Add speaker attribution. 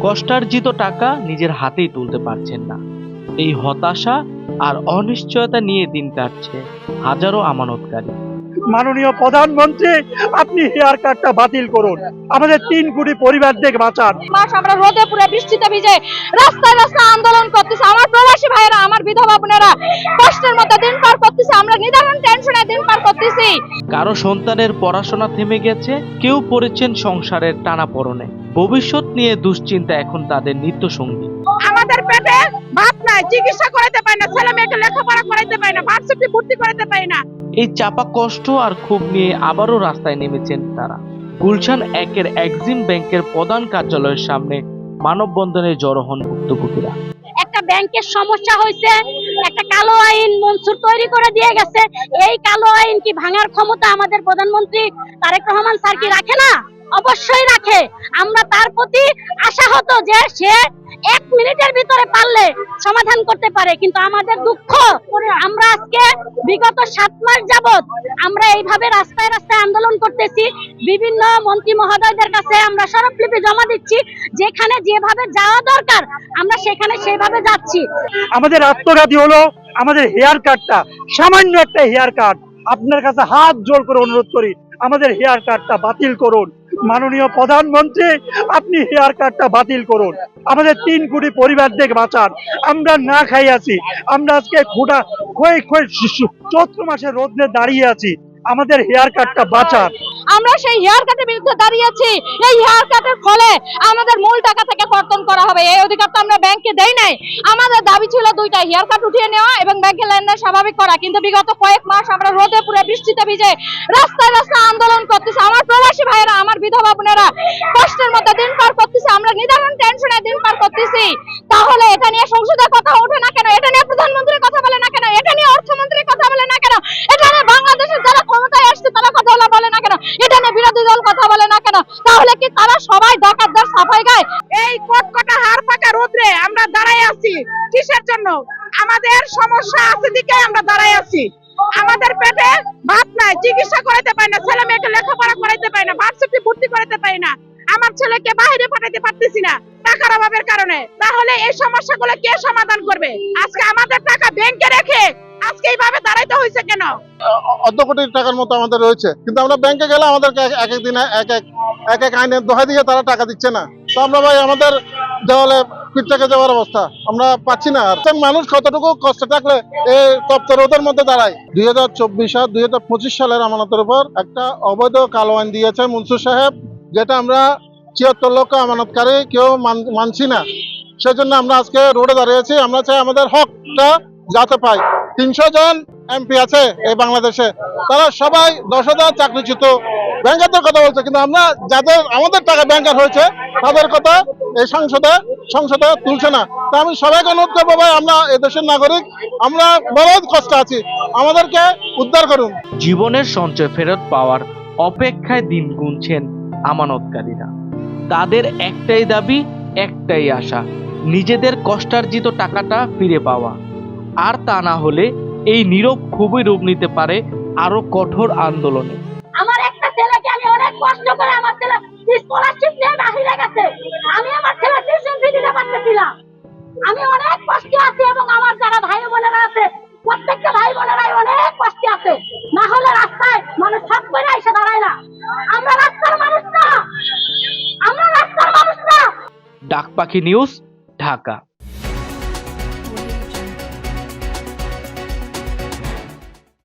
Speaker 1: কষ্টার্জিত টাকা নিজের হাতেই তুলতে পারছেন না। এই হতাশা আর অনিশ্চয়তা নিয়ে দিন কাটছে হাজারো আমানতকারী।
Speaker 2: মাননীয় প্রধানমন্ত্রী, আপনি হেয়ার কাটটা বাতিল করুন, আমাদের 3 কোটি পরিবারদের বাঁচান।
Speaker 3: মাস আমরা রোদে পুরো বৃষ্টিতে ভিজে রাস্তায় রাস্তায় আন্দোলন করতেছি। আমার প্রবাসী ভাইয়েরা, আমার বিধবা বোনেরা কষ্টের মধ্যে দিন পার করতেছে, আমরা নিদারুণ টেনশনে দিন পার করতেছি।
Speaker 1: কারো সন্তানের পড়াশোনা থেমে গেছে, কেউ পড়েছেন সংসারের টানাপোড়েনে। ভবিষ্যৎ নিয়ে দুশ্চিন্তা এখন তাদের নিত্য সঙ্গী।
Speaker 3: আমাদের পেটে ভাত নাই, চিকিৎসা করাইতে পারি না, ছেলে মেয়েকে লেখাপড়া করাইতে পারি না, ভার্সিটি ভর্তি করাইতে পারি না।
Speaker 1: এই চাপা কষ্ট আর ক্ষোভ নিয়ে আবারও রাস্তায় নেমেছেন তারা। গুলশান 1-এর এক্সিম ব্যাংকের প্রধান কার্যালয়ের সামনে মানববন্ধনে জড়ো হন ভুক্তভোগীরা।
Speaker 3: একটা ব্যাংকের সমস্যা হয়েছে, একটা কালো আইন মনসুর তৈরি করে দিয়ে গেছে। এই কালো আইন কি ভাঙার ক্ষমতা আমাদের প্রধানমন্ত্রী তারেক রহমান স্যার কি রাখে না? অবশ্যই রাখে। আমরা তার প্রতি আশাহত যে সে 1 মিনিটের ভিতরে পারলে সমাধান করতে পারে। কিন্তু আমাদের দুঃখ, আমরা আজকে বিগত 7 মাস যাবত আমরা এইভাবে রাস্তায় রাস্তায় আন্দোলন করতেছি। বিভিন্ন মন্ত্রী মহোদয়দের কাছে আমরা স্মারকলিপি জমা দিচ্ছি। যেখানে যেভাবে যাওয়া দরকার আমরা সেখানে সেভাবে যাচ্ছি।
Speaker 2: আমাদের আত্মঘাতী হলো আমাদের হেয়ার কাটটা, সামান্য একটা হেয়ার কাট। আপনার কাছে হাত জোর করে অনুরোধ করি, আমাদের হেয়ার কাটটা বাতিল করুন। মাননীয় প্রধানমন্ত্রী, আপনি হেয়ার কাটটা বাতিল করুন, আমাদের 3 কোটি পরিবারদের বাঁচান। আমরা না খাই আছি, আমরা আজকে খোটা খয়ে খয়ে চৈত্র মাসে রোদ্রে দাঁড়িয়ে আছি, আমাদের হেয়ার কাটটা বাঁচান।
Speaker 3: আমরা সেই হেয়ার কাটের বিরুদ্ধে দাঁড়িয়েছি। এই হেয়ার কাটের ফলে আমাদের মূল টাকা থেকে কর্তন করা হবে, এই অধিকার তো আমরা ব্যাংকে দেই নাই। আমাদের দাবি ছিল 2টা, হেয়ার কাট উঠিয়ে নেওয়া এবং ব্যাংকের লেনদেন স্বাভাবিক করা। কিন্তু বিগত কয়েক মাস আমরা রোদে পুরো বৃষ্টিতে ভিজে রাস্তায় রাস্তায় আন্দোলন করতেছি। আমার প্রবাসী ভাইয়েরা, আমার বিধবা বোনেরা কষ্টের মধ্যে দিন পার করতেছে, আমরা নিদারুণ টেনশনে দিন পার করতেছি। তাহলে এটা নিয়ে সংসদে কথা ওঠে না কেন? এটা নিয়ে প্রধানমন্ত্রী কথা বলে না কেন? এটা নিয়ে অর্থমন্ত্রী কথা বলে না কেন? এটা নিয়ে বাংলাদেশের যারা ক্ষমতায় আসছে তারা কথা বলে না কেন? এটা নিয়ে বিরোধী দল কথা বলে না কেন? তাহলে কি তারা সবাই ডাকাতদের সাফাই গায়? এই কটকটা হাড় পাকা রোদ্রে আমরা দাঁড়ায় আছি কিসের জন্য? আমাদের সমস্যা আছে দিকে আমরা দাঁড়ায় আছি। আমাদের পেটে ভাত নাই, চিকিৎসা করাইতে পারি না, ছেলে মেয়েকে লেখাপড়া করাইতে পারি না, ভার্সিটি ভর্তি করাইতে পারি না, আমার ছেলেকে বাইরে পাঠাইতে পারতেছি না টাকার অভাবের কারণে। তাহলে এই সমস্যাগুলো কে সমাধান করবে? আজকে আমাদের টাকা ব্যাংকে রেখে আজকে এইভাবে দাঁড়াইতে হয়েছে কেন?
Speaker 4: অর্ধ কোটি টাকার মতো আমাদের রয়েছে, কিন্তু আমরা ব্যাংকে গেলে আমাদেরকে এক এক দিনে এক এক আইনের দোহাই দিয়ে তারা টাকা দিচ্ছে না। তো আমরা ভাই আমাদের দেওয়ালে পিঠটাকে যাওয়ার অবস্থা, আমরা পাচ্ছি না। আর মানুষ কতটুকু কষ্ট থাকলে এই তপ্ত রোদের মধ্যে দাঁড়ায়। 2024 আর 2025 সালের আমানতের উপর একটা অবৈধ কালো আইন দিয়েছে মনসুর সাহেব, যেটা আমরা 76 লক্ষ আমানতকারী কেউ মানছি না। সেজন্য আমরা আজকে রোডে দাঁড়িয়েছি। আমরা চাই আমাদের হকটা যাতে পাই। 300 জন এমপি আছে এই বাংলাদেশে, তারা সবাই 10,000 চাকরিচ্যুত ব্যাংকারদের কথা বলছে, কিন্তু আমরা যাদের আমাদের টাকা ব্যাংকার হয়েছে তাদের কথা এই সংসদে তুলছে না। তো আমি সবাইকে অনুরোধ করবো, ভাই আমরা এদেশের নাগরিক, আমরা বড় কষ্ট আছি, আমাদেরকে উদ্ধার করুন।
Speaker 1: জীবনের সঞ্চয় ফেরত পাওয়ার অপেক্ষায় দিন গুনছেন আমানতকারীরা। তাদের একটাই দাবি, একটাই আশা, নিজেদের কষ্টার্জিত টাকাটা ফিরে পাওয়া। আর তা না হলে এই নীরব খুবই রূপ নিতে পারে আরো কঠোর আন্দোলনে।
Speaker 3: আমার একটা ছেলেকে আমি অনেক কষ্ট করে আমার ছেলে স্কলারশিপ নিয়ে বাহিরে গেছে, আমি আমার ছেলে টিউশন ফি দিতে পারতেছি না। আমি অনেক কষ্টে আছি এবং আমার যারা ভাই বোনেরা আছে প্রত্যেকটা ভাই বোনেরাই অনেক কষ্টে আছে। না হলে রাস্তায় মানুষ সব করে এসে দাঁড়ায় না। আমরা রাস্তার মানুষ না, আমরা রাস্তার মানুষ না।
Speaker 1: ডাকপাখি নিউজ, ঢাকা।